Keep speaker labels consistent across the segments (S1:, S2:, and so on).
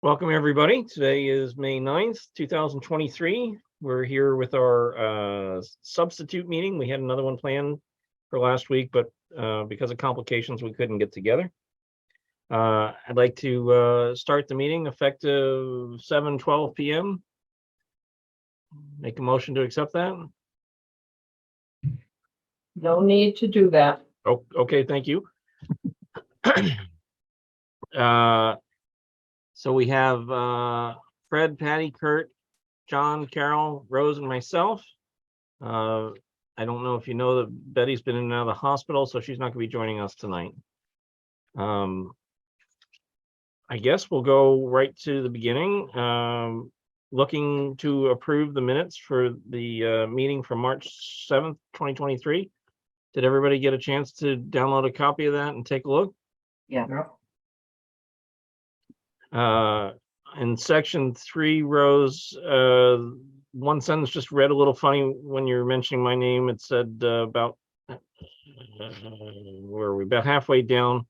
S1: Welcome, everybody. Today is May 9th, 2023. We're here with our substitute meeting. We had another one planned for last week, but because of complications, we couldn't get together. I'd like to start the meeting effective 7:12 p.m. Make a motion to accept that.
S2: No need to do that.
S1: Oh, okay, thank you. So we have Fred, Patty, Kurt, John, Carol, Rose, and myself. I don't know if you know that Betty's been in and out of the hospital, so she's not going to be joining us tonight. I guess we'll go right to the beginning. Looking to approve the minutes for the meeting from March 7th, 2023. Did everybody get a chance to download a copy of that and take a look?
S2: Yeah.
S1: In section 3, Rose, one sentence just read a little funny when you're mentioning my name. It said about where are we? About halfway down.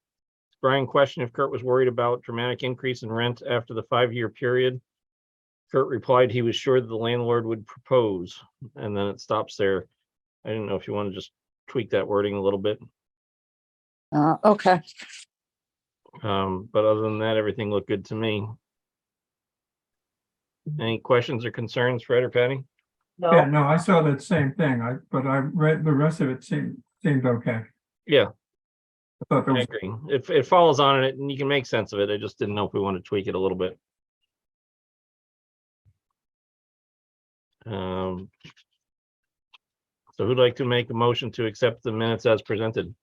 S1: Brian questioned if Kurt was worried about dramatic increase in rent after the 5-year period. Kurt replied he was sure that the landlord would propose, and then it stops there. I didn't know if you want to just tweak that wording a little bit.
S3: Okay.
S1: But other than that, everything looked good to me. Any questions or concerns, Fred or Patty?
S2: No.
S4: Yeah, no, I saw that same thing. But I read the rest of it seemed okay.
S1: Yeah,
S4: I thought there
S1: I
S4: was,
S1: agree. It follows on it, and you can make sense of it. I just didn't know if we want to tweak it a little bit. So who'd like to make a motion to accept the minutes as presented?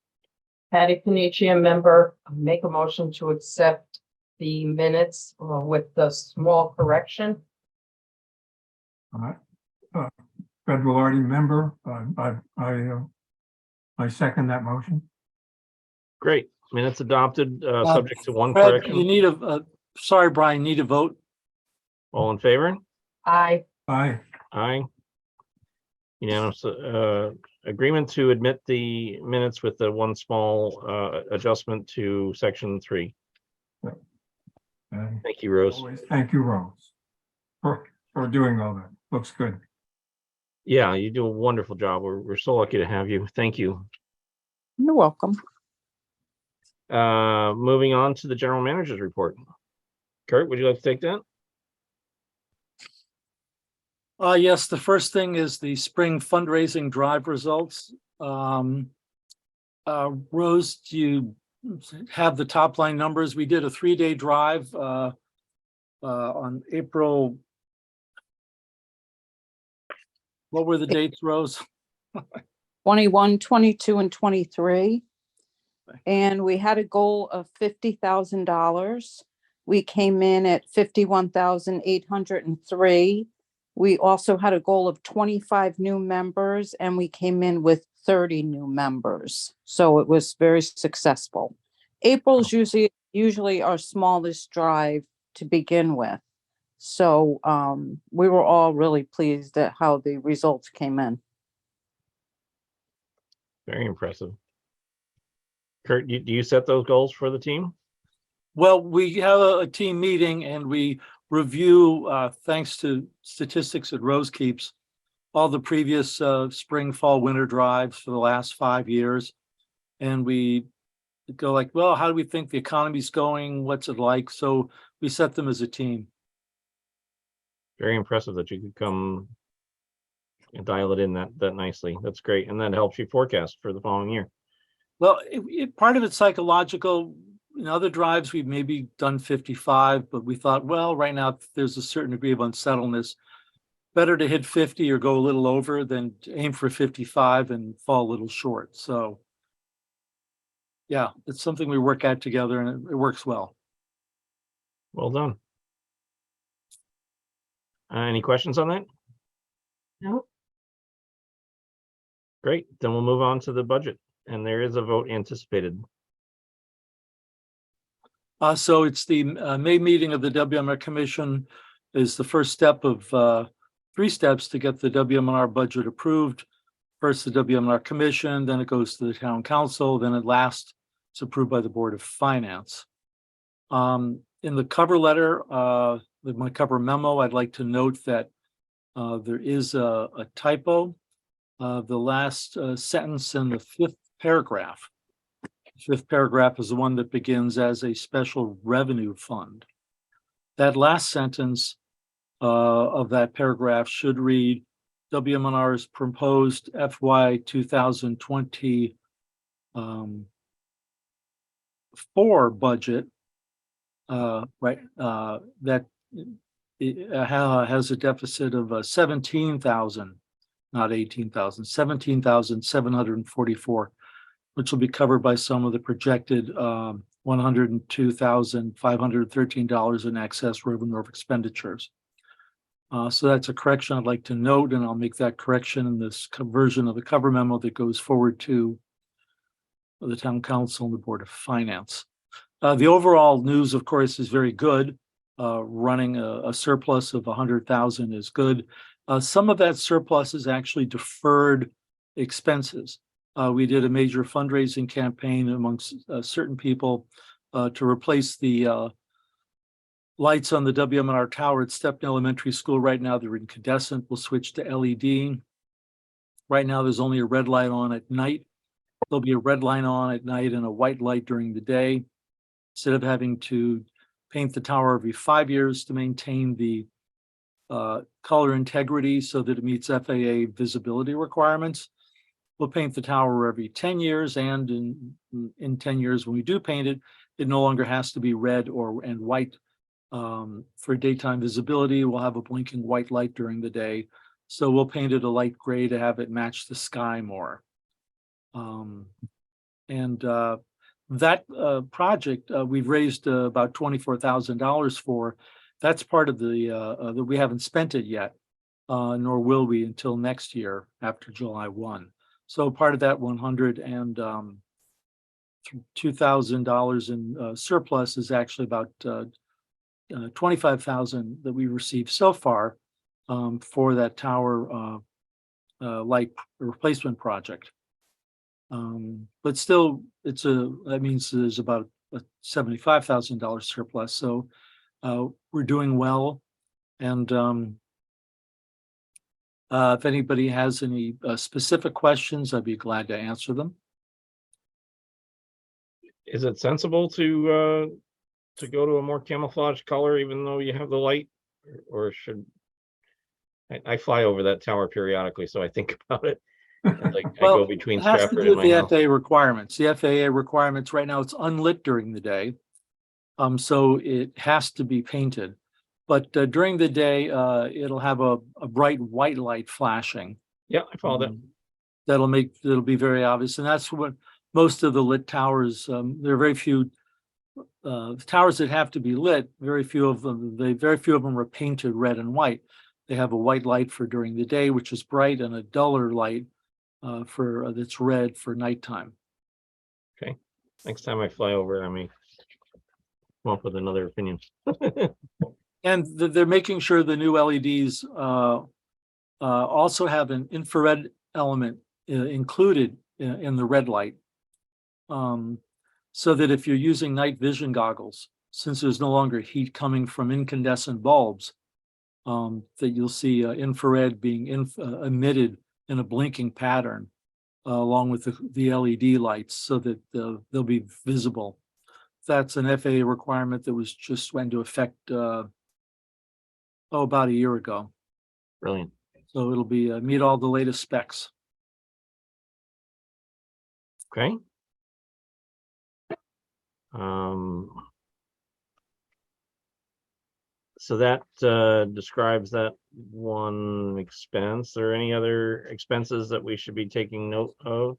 S2: Patty Panici, a member, make a motion to accept the minutes with the small correction.
S4: Fred Velarde, member. I second that motion.
S1: Great. Minutes adopted, subject to one
S5: Fred,
S1: correction.
S5: you need sorry, Brian, need a vote.
S1: All in favor?
S2: Aye.
S4: Aye.
S1: Aye. Unanimous agreement to admit the minutes with the one small adjustment to section 3.
S4: And
S1: Thank you, Rose.
S4: always thank you, Rose, for doing all that. Looks good.
S1: Yeah, you do a wonderful job. We're so lucky to have you. Thank you.
S3: You're welcome.
S1: Moving on to the general manager's report. Kurt, would you like to take that?
S5: Yes, the first thing is the spring fundraising drive results. Rose, do you have the top line numbers? We did a 3-day drive on April. What were the dates, Rose?
S3: 21, 22, and 23. And we had a goal of $50,000. We came in at 51,803. We also had a goal of 25 new members, and we came in with 30 new members. So it was very successful. April's usually our smallest drive to begin with. So we were all really pleased at how the results came in.
S1: Very impressive. Kurt, do you set those goals for the team?
S5: Well, we have a team meeting and we review, thanks to statistics that Rose keeps, all the previous spring, fall, winter drives for the last 5 years. And we go like, well, how do we think the economy's going? What's it like? So we set them as a team.
S1: Very impressive that you could come and dial it in that nicely. That's great. And that helps you forecast for the following year.
S5: Well, part of it's psychological. In other drives, we've maybe done 55, but we thought, well, right now there's a certain degree of unsettledness. Better to hit 50 or go a little over than to aim for 55 and fall a little short. So, yeah, it's something we work at together and it works well.
S1: Well done. Any questions on that?
S2: No.
S1: Great. Then we'll move on to the budget. And there is a vote anticipated.
S5: So it's the May meeting of the WMNR Commission is the first step of 3 steps to get the WMNR budget approved. First, the WMNR Commission, then it goes to the Town Council, then at last it's approved by the Board of Finance. In the cover letter, with my cover memo, I'd like to note that there is a typo. The last sentence in the fifth paragraph. Fifth paragraph is the one that begins as a special revenue fund. That last sentence of that paragraph should read WMNR's proposed FY 2020 4 budget, that has a deficit of 17,000, not 18,000, 17,744, which will be covered by some of the projected $102,513 in excess revenue of expenditures. So that's a correction I'd like to note, and I'll make that correction in this version of the cover memo that goes forward to the town council and the Board of Finance. The overall news, of course, is very good. Running a surplus of 100,000 is good. Some of that surplus is actually deferred expenses. We did a major fundraising campaign amongst certain people to replace the lights on the WMNR tower at Stepney Elementary School. Right now, they're incandescent. We'll switch to LED. Right now, there's only a red light on at night. There'll be a red light on at night and a white light during the day. Instead of having to paint the tower every 5 years to maintain the color integrity so that it meets FAA visibility requirements, we'll paint the tower every 10 years. And in 10 years, when we do paint it, it no longer has to be red and white. For daytime visibility, we'll have a blinking white light during the day. So we'll paint it a light gray to have it match the sky more. That project, we've raised about $24,000 for. That's part of that we haven't spent it yet, nor will we until next year after July 1. So part of that $102,000 in surplus is actually about $25,000 that we received so far for that tower light replacement project. But still, that means there's about a $75,000 surplus. So we're doing well. And if anybody has any specific questions, I'd be glad to answer them.
S1: Is it sensible to go to a more camouflage color, even though you have the light, or should I fly over that tower periodically, so I think about it. Like I go between
S5: it has to
S1: Stratford
S5: do
S1: and
S5: with
S1: my
S5: the
S1: house.
S5: FAA requirements. The FAA requirements right now, it's unlit during the day. So it has to be painted. But during the day, it'll have a bright white light flashing.
S1: Yeah, I follow that.
S5: That'll be very obvious. And that's what most of the lit towers, there are very few towers that have to be lit. Very few of them are painted red and white. They have a white light for during the day, which is bright, and a duller light for that's red for nighttime.
S1: Okay. Next time I fly over, I may come up with another opinion.
S5: And they're making sure the new LEDs also have an infrared element included in the red light. So that if you're using night vision goggles, since there's no longer heat coming from incandescent bulbs, that you'll see infrared being emitted in a blinking pattern along with the LED lights, so that they'll be visible. That's an FAA requirement that was just went into effect about a year ago.
S1: Brilliant.
S5: So it'll be meet all the latest specs.
S1: Okay. So that describes that one expense. Are any other expenses that we should be taking note of?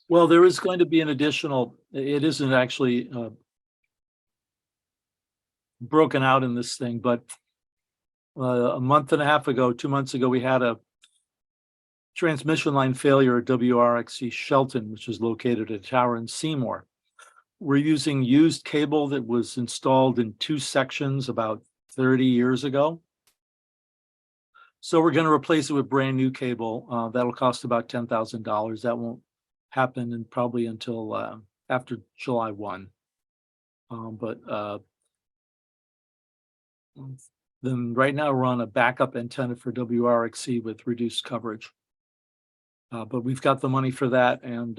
S5: Well, there is going to be an additional, it isn't actually broken out in this thing, but a month and a half ago, 2 months ago, we had a transmission line failure at WRXC Shelton, which is located at a tower in Seymour. We're using used cable that was installed in 2 sections about 30 years ago. So we're going to replace it with brand new cable. That'll cost about $10,000. That won't happen and probably until after July 1. Then right now we're on a backup antenna for WRXC with reduced coverage. But we've got the money for that, and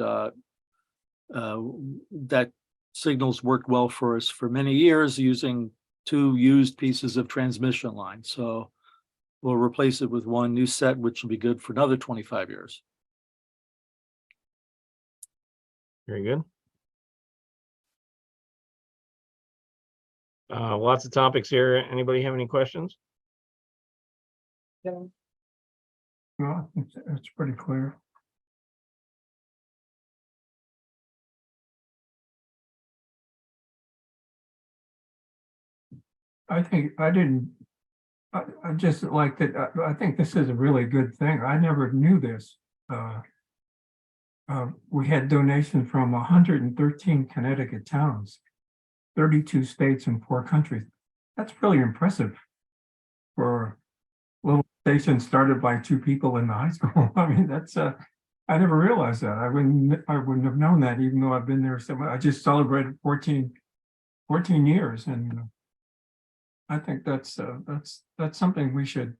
S5: that signal's worked well for us for many years using 2 used pieces of transmission line. So we'll replace it with 1 new set, which will be good for another 25 years.
S1: Very good. Lots of topics here. Anybody have any questions?
S4: No, it's pretty clear. I just like that. I think this is a really good thing. I never knew this. We had donations from 113 Connecticut towns, 32 states and 4 countries. That's really impressive for a little station started by 2 people in the high school. I mean, that's I never realized that. I wouldn't have known that, even though I've been there so much. I just celebrated 14 years, and I think that's something we should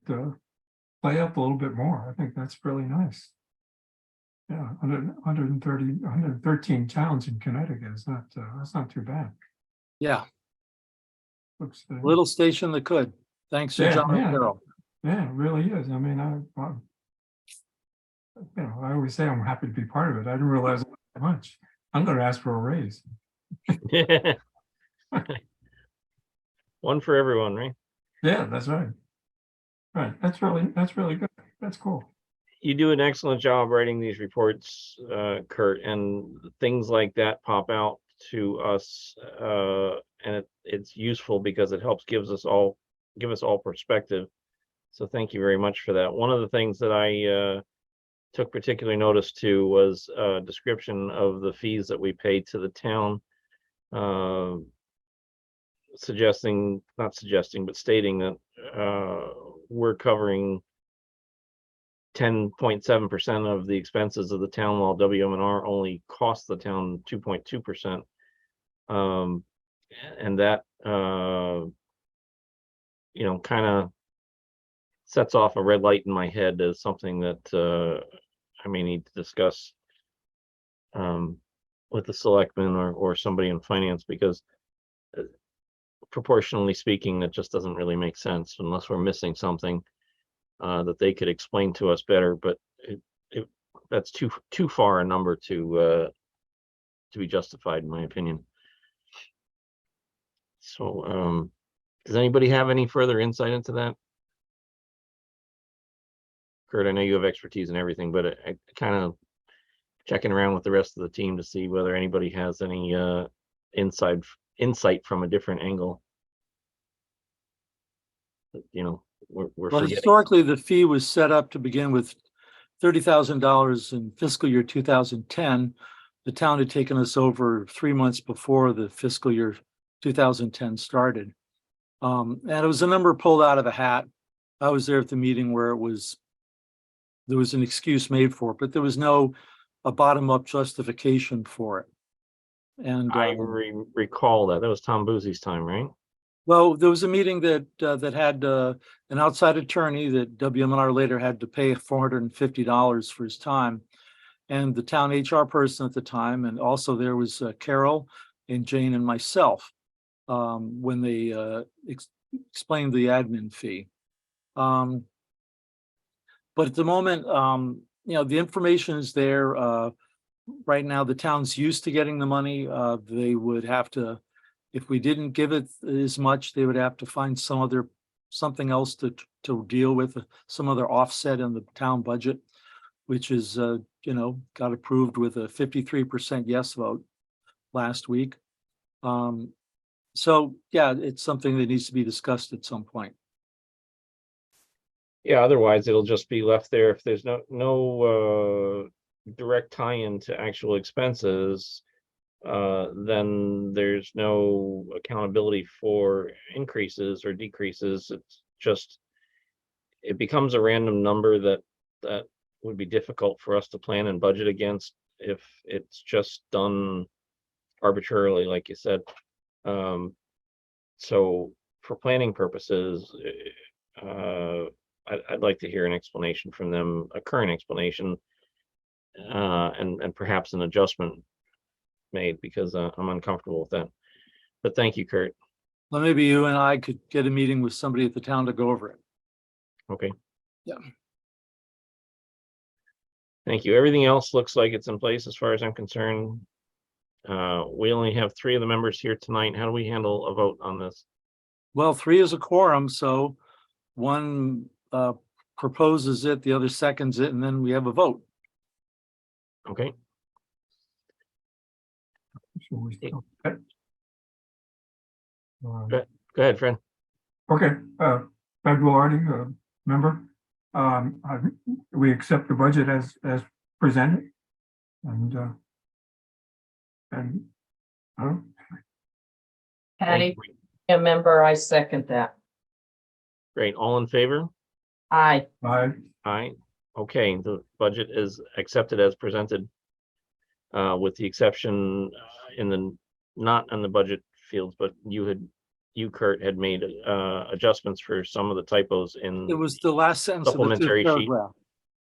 S4: play up a little bit more. I think that's really nice. Yeah, 113 towns in Connecticut is not that's not too bad.
S5: Yeah,
S4: Looks
S5: little station that could. Thanks to
S4: Yeah,
S5: John and
S4: yeah.
S5: Carol.
S4: Yeah, it really is. I mean, I always say I'm happy to be part of it. I didn't realize how much. I'm going to ask for a raise.
S1: One for everyone, right?
S4: Yeah, that's right. Right. That's really good. That's cool.
S1: You do an excellent job writing these reports, Kurt, and things like that pop out to us, and it's useful because it helps give us all perspective. So thank you very much for that. One of the things that I took particular notice to was a description of the fees that we pay to the town, stating that we're covering 10.7% of the expenses of the town, while WMNR only costs the town 2.2%. And that, kind of sets off a red light in my head as something that I may need to discuss with the selectmen or somebody in finance, because proportionally speaking, that just doesn't really make sense unless we're missing something that they could explain to us better. But that's too far a number to be justified, in my opinion. So does anybody have any further insight into that? Kurt, I know you have expertise in everything, but I kind of checking around with the rest of the team to see whether anybody has any insight from a different angle. We're
S5: Well,
S1: forgetting.
S5: historically, the fee was set up to begin with $30,000 in fiscal year 2010. The town had taken us over 3 months before the fiscal year 2010 started. And it was a number pulled out of a hat. I was there at the meeting where there was an excuse made for it, but there was a bottom-up justification for it. And
S1: I recall that was Tom Boozy's time, right?
S5: well, there was a meeting that had an outside attorney that WMNR later had to pay $450 for his time, and the town HR person at the time, and also there was Carol and Jane and myself when they explained the admin fee. But at the moment, the information is there. Right now, the town's used to getting the money. They would have to, if we didn't give it as much, they would have to find something else to deal with, some other offset in the town budget, which is, got approved with a 53% yes vote last week. So yeah, it's something that needs to be discussed at some point.
S1: Yeah, otherwise it'll just be left there. If there's no direct tie-in to actual expenses, then there's no accountability for increases or decreases. It becomes a random number that would be difficult for us to plan and budget against if it's just done arbitrarily, like you said. So for planning purposes, I'd like to hear an explanation from them, a current explanation, and perhaps an adjustment made, because I'm uncomfortable with that. But thank you, Kurt.
S5: Well, maybe you and I could get a meeting with somebody at the town to go over it.
S1: Okay.
S5: Yeah.
S1: Thank you. Everything else looks like it's in place as far as I'm concerned. We only have 3 of the members here tonight. How do we handle a vote on this?
S5: Well, 3 is a quorum, so one proposes it, the other seconds it, and then we have a vote.
S1: Okay,
S4: So we still-
S1: go ahead, Fred.
S4: Okay, Fred Velarde, member. We accept the budget as presented. And I don't,
S2: Patty, a member, I second that.
S1: Great. All in favor?
S2: Aye.
S1: Aye. Okay, the budget is accepted as presented. With the exception in the, not in the budget fields, but you, Kurt, had made adjustments for some of the typos in.
S5: It was the last sentence of the fifth
S1: Supplementary sheet.
S5: paragraph.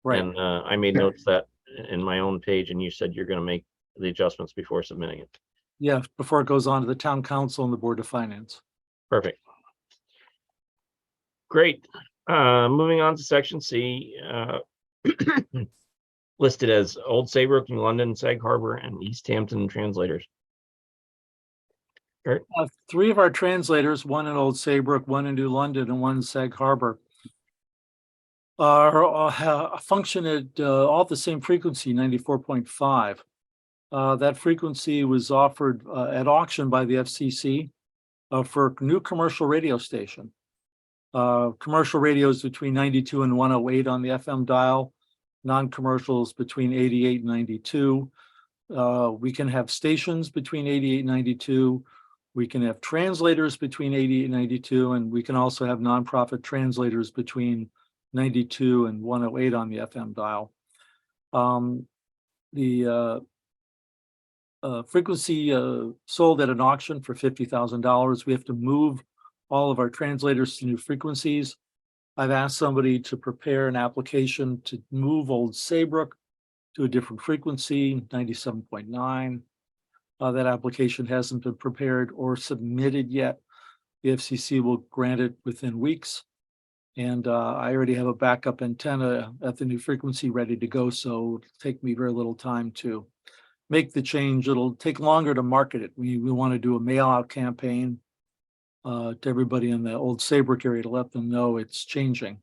S5: Right.
S1: And I made
S4: Yeah.
S1: notes that in my own page, and you said you're gonna make the adjustments before submitting it.
S5: Yeah, before it goes on to the town council and the board of finance.
S1: Perfect. Great. Moving on to section C, listed as Old Saybrook, New London, Sag Harbor, and East Hampton translators.
S5: 3 of our translators, one in Old Saybrook, one in New London, and one in Sag Harbor, are function at all the same frequency, 94.5. That frequency was offered at auction by the FCC for a new commercial radio station. Commercial radios between 92 and 108 on the FM dial, non-commercials between 88 and 92. We can have stations between 88 and 92. We can have translators between 88 and 92, and we can also have nonprofit translators between 92 and 108 on the FM dial. The frequency sold at an auction for $50,000. We have to move all of our translators to new frequencies. I've asked somebody to prepare an application to move Old Saybrook to a different frequency, 97.9. That application hasn't been prepared or submitted yet. The FCC will grant it within weeks. And I already have a backup antenna at the new frequency ready to go, so it'll take me very little time to make the change. It'll take longer to market it. We want to do a mail out campaign to everybody in the Old Saybrook area to let them know it's changing.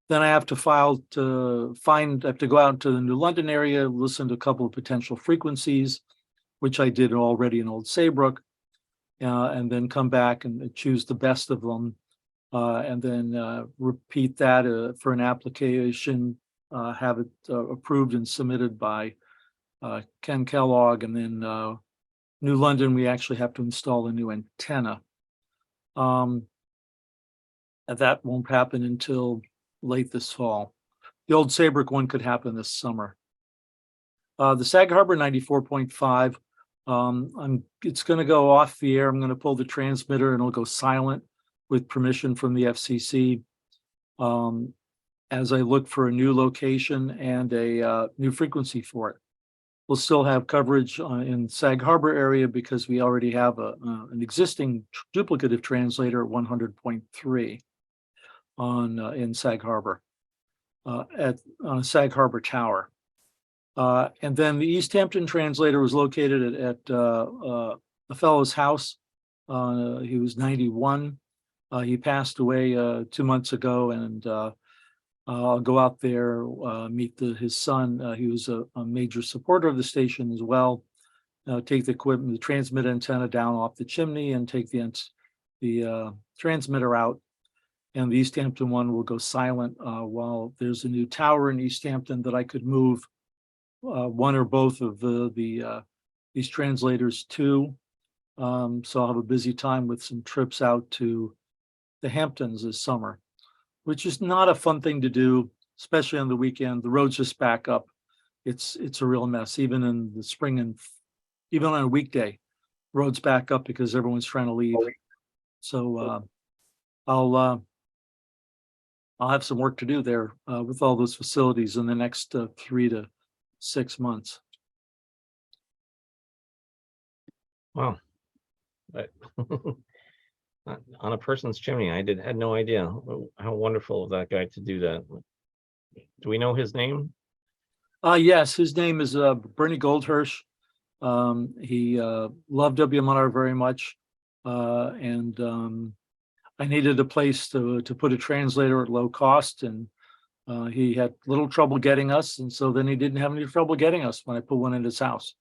S5: Then I have to I have to go out into the New London area, listen to a couple of potential frequencies, which I did already in Old Saybrook, and then come back and choose the best of them, and then repeat that for an application, have it approved and submitted by Ken Kellogg, and then New London, we actually have to install a new antenna. And that won't happen until late this fall. The Old Saybrook one could happen this summer. The Sag Harbor 94.5, it's going to go off the air. I'm going to pull the transmitter and it'll go silent with permission from the FCC. As I look for a new location and a new frequency for it. We'll still have coverage in Sag Harbor area because we already have an existing duplicative translator at 100.3 in Sag Harbor on a Sag Harbor tower. And then the East Hampton translator was located at a fellow's house. He was 91. He passed away 2 months ago, and I'll go out there, meet his son. He was a major supporter of the station as well. Take the equipment, the transmit antenna down off the chimney, and take the transmitter out. And the East Hampton one will go silent while there's a new tower in East Hampton that I could move one or both of these translators to. So I'll have a busy time with some trips out to the Hamptons this summer, which is not a fun thing to do, especially on the weekend. The roads just back up. It's a real mess, even in the spring and even on a weekday. roads back up because everyone's trying to leave. So I'll have some work to do there with all those facilities in the next 3 to 6 months.
S1: Wow. But on a person's chimney, I had no idea how wonderful of that guy to do that. Do we know his name?
S5: Yes, his name is Bernie Goldhirsch. He loved WMNR very much. And I needed a place to put a translator at low cost, and he had little trouble getting us. And so then he didn't have any trouble getting us when I put one in his house.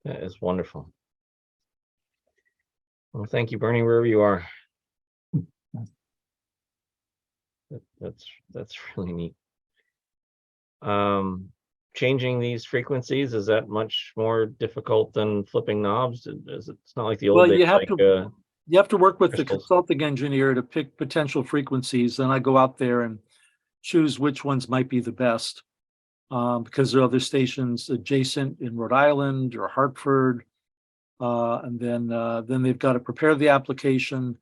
S1: That is wonderful. Well, thank you, Bernie, wherever you are. That's really neat. Changing these frequencies, is that much more difficult than flipping knobs? It's not like the old
S5: Well,
S1: days,
S5: you have
S1: like,
S5: to you have to work with the
S1: crystals.
S5: consulting engineer to pick potential frequencies. Then I go out there and choose which ones might be the best. Because there are other stations adjacent in Rhode Island or Hartford. And then they've got to prepare the application.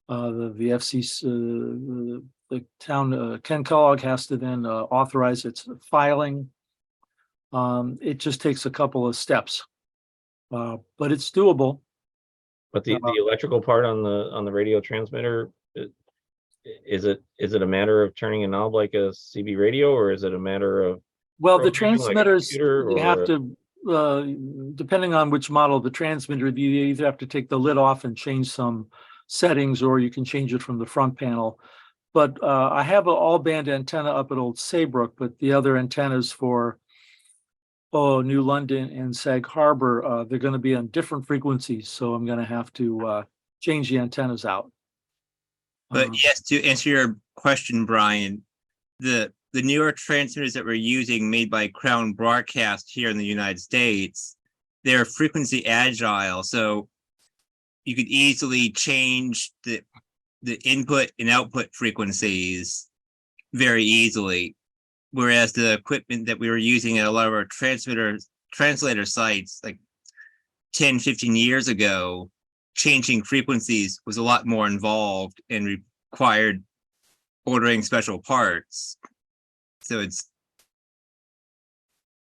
S5: The FCC, the town, Ken Kellogg has to then authorize its filing. It just takes a couple of steps, but it's doable.
S1: But the electrical part on the radio transmitter, is it a matter of turning a knob like a CB radio, or is it a matter of
S5: Well, the
S1: programming like a
S5: transmitters,
S1: computer,
S5: you have
S1: or
S5: to, depending on which model of the transmitter, you either have to take the lid off and change some settings, or you can change it from the front panel. But I have an all-band antenna up at Old Saybrook, but the other antennas for New London and Sag Harbor, they're going to be on different frequencies, so I'm going to have to change the antennas out.
S6: But yes, to answer your question, Brian, the newer transmitters that we're using, made by Crown Broadcast here in the United States, they're frequency agile, so you could easily change the input and output frequencies very easily. Whereas the equipment that we were using at a lot of our translator sites like 10, 15 years ago, changing frequencies was a lot more involved and required ordering special parts. So it's,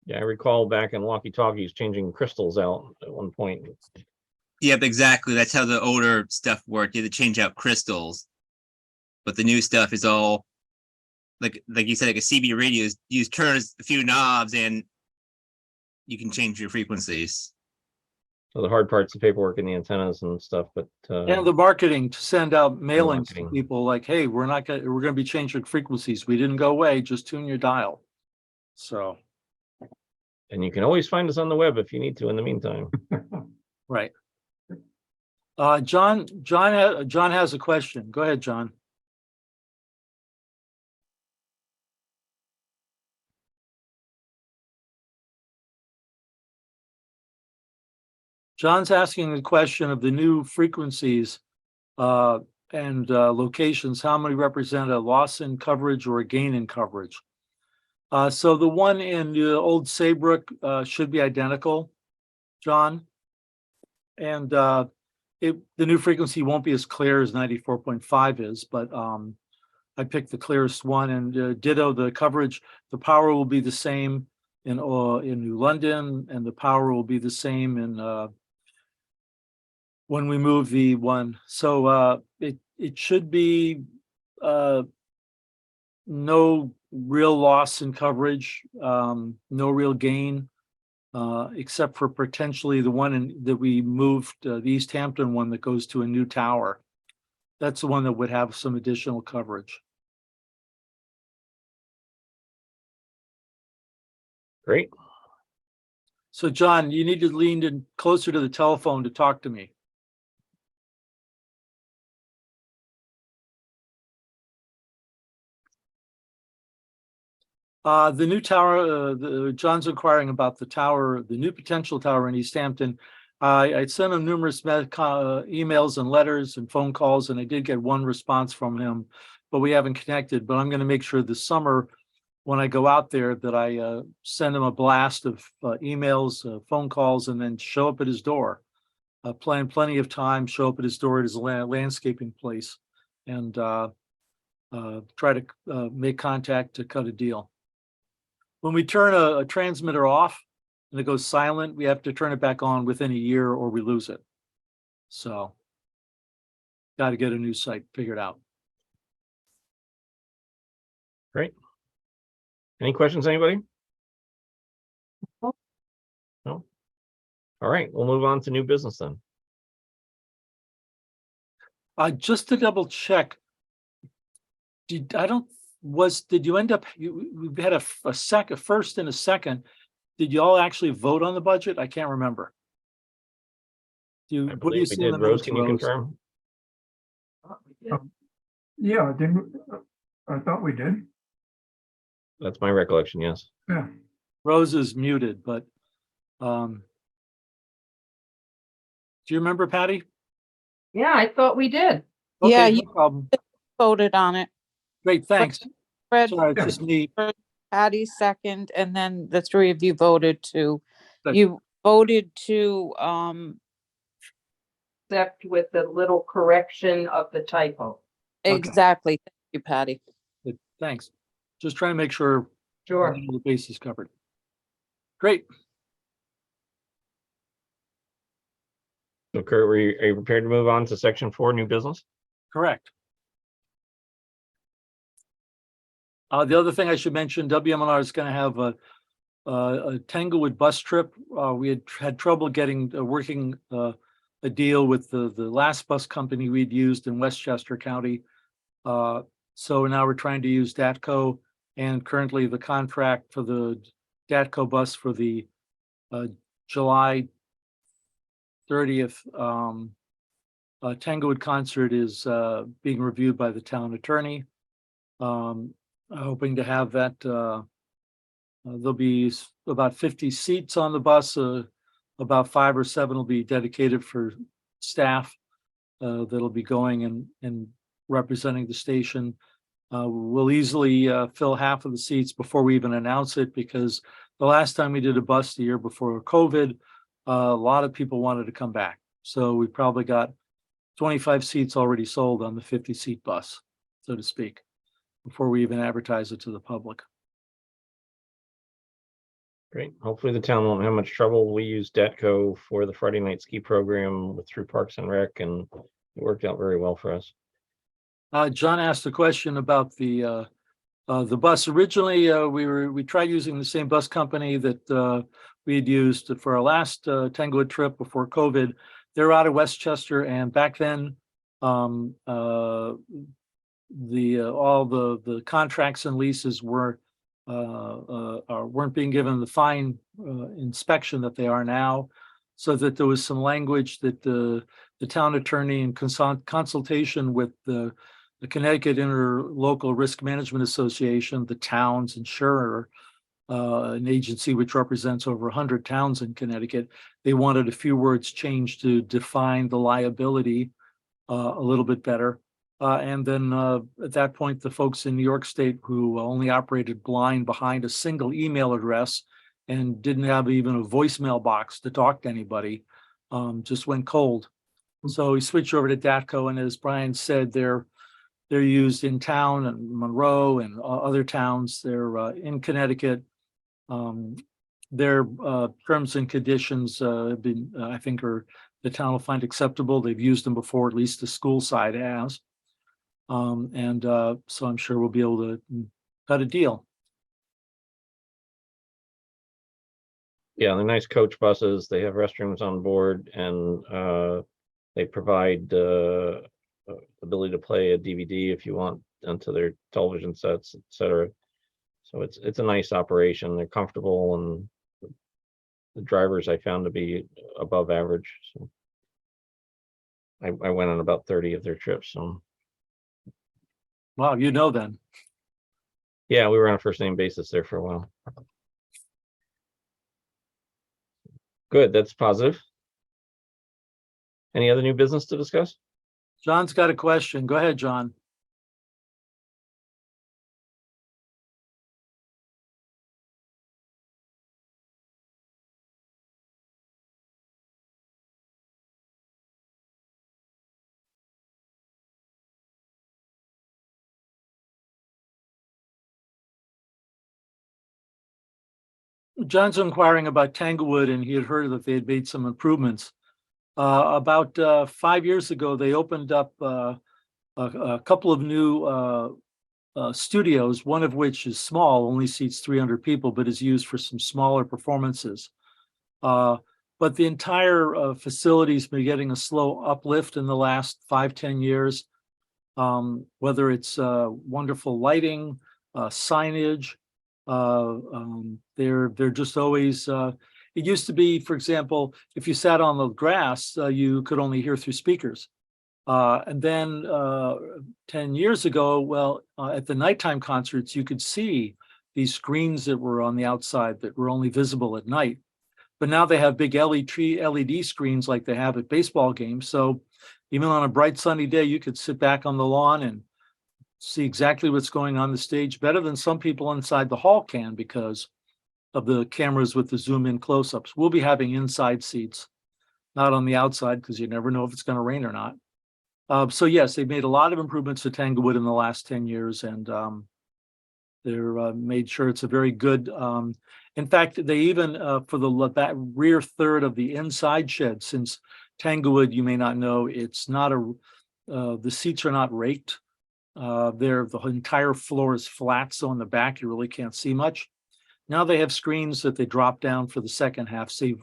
S1: yeah, I recall back in walkie-talkies changing crystals out at one point.
S6: yep, exactly. That's how the older stuff worked. You had to change out crystals. But the new stuff is all like you said, like a CB radio, you turn a few knobs and you can change your frequencies.
S1: So the hard part's the paperwork and the antennas and stuff, but
S5: And the marketing to send out mailings to
S1: marketing.
S5: people like, hey, we're going to be changing frequencies. We didn't go away, just tune your dial. So,
S1: and you can always find us on the web if you need to in the meantime.
S5: right. John has a question. Go ahead, John. John's asking the question of the new frequencies and locations, how many represent a loss in coverage or a gain in coverage? So the one in Old Saybrook should be identical, John. And the new frequency won't be as clear as 94.5 is, but I picked the clearest one, and ditto the coverage. The power will be the same in New London, and the power will be the same in when we move the one. So it should be no real loss in coverage, no real gain, except for potentially the one that we moved, the East Hampton one that goes to a new tower. That's the one that would have some additional coverage.
S1: Great.
S5: So John, you need to lean in closer to the telephone to talk to me. The new tower, John's inquiring about the tower, the new potential tower in East Hampton. I sent him numerous emails and letters and phone calls, and I did get one response from him, but we haven't connected. But I'm going to make sure this summer when I go out there that I send him a blast of emails, phone calls, and then show up at his door. Plan plenty of time, show up at his door at his landscaping place, and try to make contact to cut a deal. When we turn a transmitter off and it goes silent, we have to turn it back on within a year or we lose it. So got to get a new site figured out.
S1: Great. Any questions, anybody? No? All right, we'll move on to new business then.
S5: Just to double check, did you end up, we had a first and a second. Did you all actually vote on the budget? I can't remember.
S1: I
S5: What do you
S1: believe we
S5: see in
S1: did.
S5: the
S1: Rose,
S5: notes,
S1: can you
S5: Rose?
S1: confirm?
S4: Yeah, didn't, I thought we did.
S1: That's my recollection, yes.
S4: Yeah.
S5: Rose is muted, but do you remember, Patty?
S2: Yeah, I thought we did.
S3: Yeah,
S5: Okay, no
S3: you
S5: problem.
S3: voted on it.
S5: Great, thanks.
S3: Fred,
S5: Sorry, it's just me.
S3: Patty second, and then the three of you voted to,
S5: Good.
S3: you voted to,
S2: Except with the little correction of the typo.
S5: Okay.
S3: exactly. Thank you, Patty.
S5: Good, thanks. Just trying to make sure
S2: Sure.
S5: the base is covered. Great.
S1: So Kurt, are you prepared to move on to section 4, new business?
S5: Correct. The other thing I should mention, WMNR is going to have a Tanglewood bus trip. We had trouble getting working a deal with the last bus company we'd used in Westchester County. So now we're trying to use DATCO, and currently the contract for the DATCO bus for the July 30th Tanglewood concert is being reviewed by the town attorney. Hoping to have that. There'll be about 50 seats on the bus. About 5 or 7 will be dedicated for staff that'll be going and representing the station. We'll easily fill half of the seats before we even announce it, because the last time we did a bus the year before COVID, a lot of people wanted to come back. So we probably got 25 seats already sold on the 50-seat bus, so to speak, before we even advertise it to the public.
S1: Great. Hopefully the town won't have much trouble. We use DATCO for the Friday night ski program through Parks and Rec, and it worked out very well for us.
S5: John asked a question about the bus. Originally, we tried using the same bus company that we had used for our last Tanglewood trip before COVID. They're out of Westchester, and back then, all the contracts and leases weren't being given the fine inspection that they are now, so that there was some language that the town attorney, in consultation with the Connecticut Interlocal Risk Management Association, the town's insurer, an agency which represents over 100 towns in Connecticut, they wanted a few words changed to define the liability a little bit better. And then at that point, the folks in New York State who only operated blind behind a single email address and didn't have even a voicemail box to talk to anybody, just went cold. So we switched over to DATCO, and as Brian said, they're used in town and Monroe and other towns. They're in Connecticut. Their terms and conditions have been, I think, the town will find acceptable. They've used them before, at least the school side has. So I'm sure we'll be able to cut a deal.
S1: Yeah, they're nice coach buses. They have restrooms on board, and they provide ability to play a DVD if you want onto their television sets, etc. So it's a nice operation. They're comfortable, and the drivers I found to be above average. So I went on about 30 of their trips. So
S5: Wow, you know then.
S1: yeah, we were on a first name basis there for a while. Good, that's positive. Any other new business to discuss?
S5: John's got a question. Go ahead, John. John's inquiring about Tanglewood, and he had heard that they had made some improvements. About 5 years ago, they opened up a couple of new studios, one of which is small, only seats 300 people, but is used for some smaller performances. But the entire facility's been getting a slow uplift in the last 5-10 years. Whether it's wonderful lighting, signage, they're just always. It used to be, for example, if you sat on the grass, you could only hear through speakers. And then 10 years ago, well, at the nighttime concerts, you could see these screens that were on the outside that were only visible at night. But now they have big LED screens like they have at baseball games. So even on a bright sunny day, you could sit back on the lawn and see exactly what's going on the stage better than some people inside the hall can because of the cameras with the zoom in close-ups. We'll be having inside seats, not on the outside, because you never know if it's going to rain or not. So yes, they've made a lot of improvements to Tanglewood in the last 10 years, and they're made sure it's a very good. In fact, they even for that rear third of the inside shed, since Tanglewood, you may not know, it's not the seats are not raked. The entire floor is flat, so in the back you really can't see much. Now they have screens that they drop down for the second half, say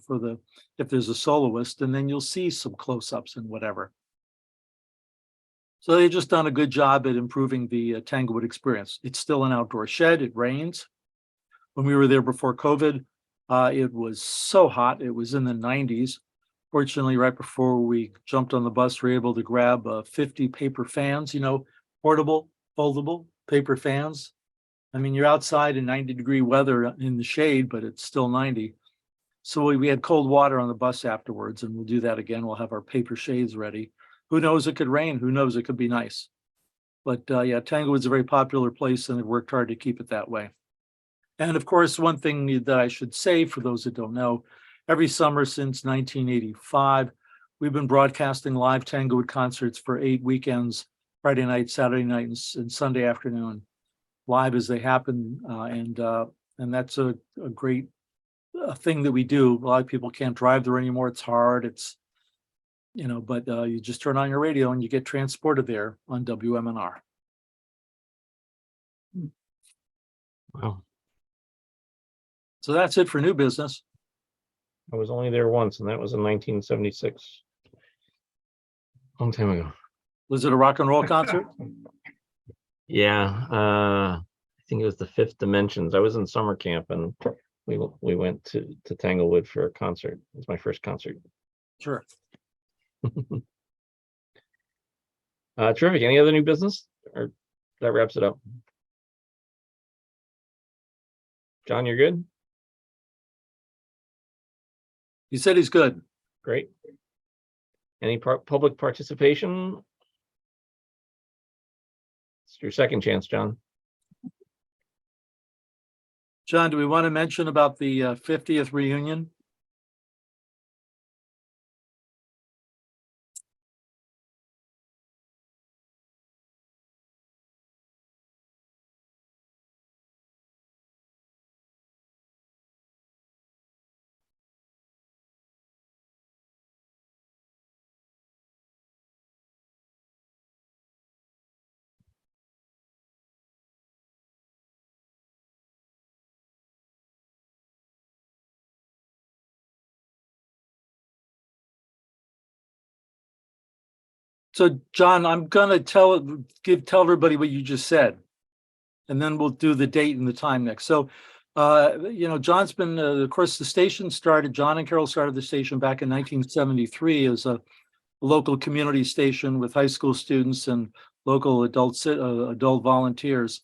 S5: if there's a soloist, and then you'll see some close-ups and whatever. So they've just done a good job at improving the Tanglewood experience. It's still an outdoor shed. It rains. When we were there before COVID, it was so hot. It was in the 90s. Fortunately, right before we jumped on the bus, we were able to grab 50 paper fans, portable, foldable paper fans. I mean, you're outside in 90-degree weather in the shade, but it's still 90. So we had cold water on the bus afterwards, and we'll do that again. We'll have our paper shades ready. Who knows, it could rain. Who knows, it could be nice. But yeah, Tanglewood's a very popular place, and they've worked hard to keep it that way. And of course, one thing that I should say for those that don't know, every summer since 1985, we've been broadcasting live Tanglewood concerts for 8 weekends, Friday night, Saturday night, and Sunday afternoon, live as they happen. And that's a great thing that we do. A lot of people can't drive there anymore. It's hard. It's but you just turn on your radio and you get transported there on WMNR.
S1: Wow.
S5: So that's it for new business.
S1: I was only there once, and that was in 1976. Long time ago.
S5: Was it a rock and roll concert?
S1: Yeah, I think it was the Fifth Dimensions. I was in summer camp, and we went to Tanglewood for a concert. It was my first concert.
S5: Sure.
S1: Terrific. Any other new business, or that wraps it up? John, you're good?
S5: He said he's good.
S1: Great. Any public participation? It's your second chance, John.
S5: John, do we want to mention about the 50th reunion? So, John, I'm gonna tell everybody what you just said, and then we'll do the date and the time next. So, John's been, of course, the station started. John and Carol started the station back in 1973 as a local community station with high school students and local adult volunteers,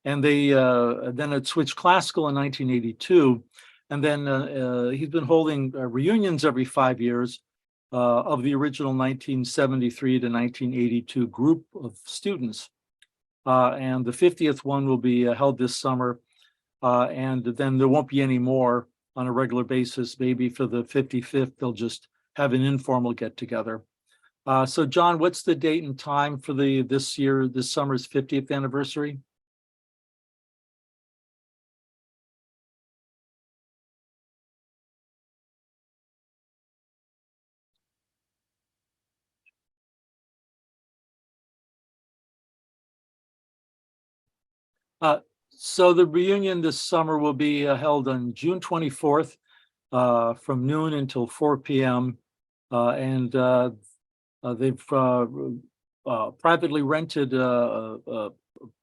S5: and they then it switched classical in 1982, and then he's been holding reunions every 5 years. Of the original 1973 to 1982 group of students. And the 50th one will be held this summer. And then there won't be any more on a regular basis. Maybe for the 55th, they'll just have an informal get together. So John, what's the date and time for this summer's 50th anniversary? So the reunion this summer will be held on June 24th from noon until 4 p.m. And they've privately rented a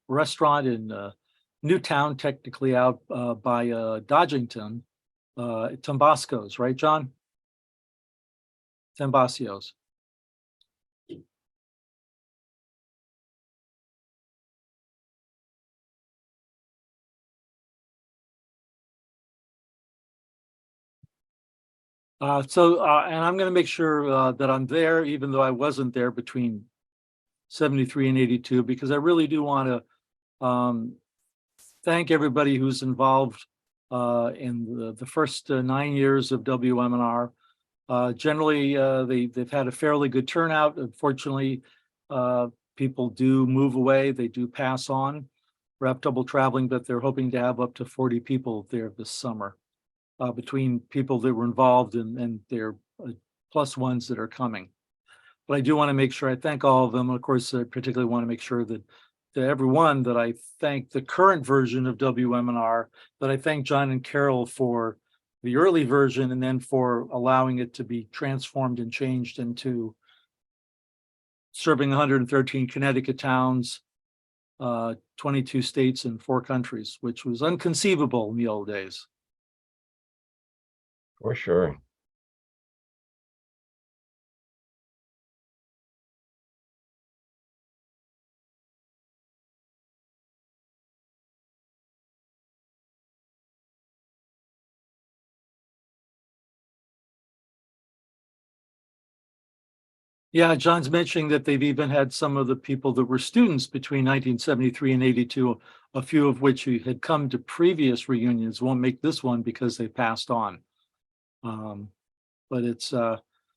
S5: restaurant in Newtown, technically out by Dodgington, Tambasco's, right, John? Tambasco's. And I'm going to make sure that I'm there, even though I wasn't there between 73 and 82, because I really do want to thank everybody who's involved in the first 9 years of WMNR. Generally, they've had a fairly good turnout. Unfortunately, people do move away. They do pass on. We have double traveling, but they're hoping to have up to 40 people there this summer. Between people that were involved and their plus ones that are coming. But I do want to make sure I thank all of them. Of course, I particularly want to make sure that to everyone that I thank the current version of WMNR, that I thank John and Carol for the early version and then for allowing it to be transformed and changed into serving 113 Connecticut towns, 22 states and 4 countries, which was inconceivable in the old days.
S1: For sure.
S5: Yeah, John's mentioning that they've even had some of the people that were students between 1973 and 82, a few of which had come to previous reunions, won't make this one because they passed on. But it's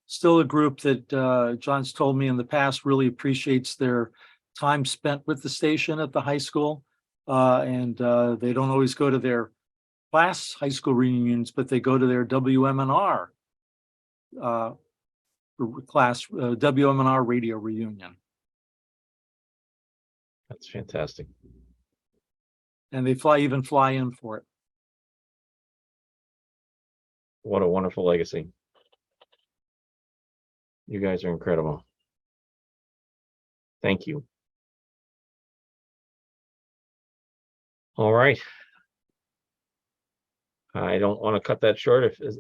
S5: still a group that John's told me in the past really appreciates their time spent with the station at the high school. And they don't always go to their class high school reunions, but they go to their WMNR class WMNR radio reunion.
S1: That's fantastic.
S5: And they fly in for it.
S1: What a wonderful legacy. You guys are incredible. Thank you. All right. I don't want to cut that short. Does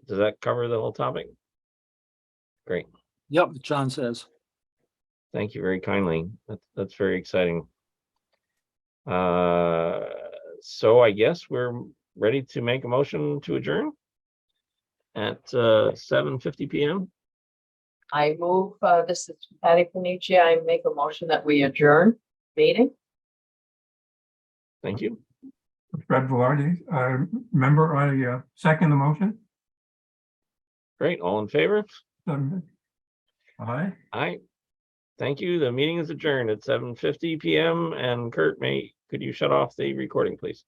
S1: that cover the whole topic? Great.
S5: Yep, John says.
S1: Thank you very kindly. That's very exciting. So I guess we're ready to make a motion to adjourn at 7:50 p.m.
S2: I move, this is Patty Panici. I make a motion that we adjourn meeting.
S1: Thank you.
S4: Fred Velarde, member, I second the motion.
S1: Great. All in favor?
S4: Aye.
S1: Aye. Thank you. The meeting is adjourned at 7:50 p.m. And Kurt, could you shut off the recording, please?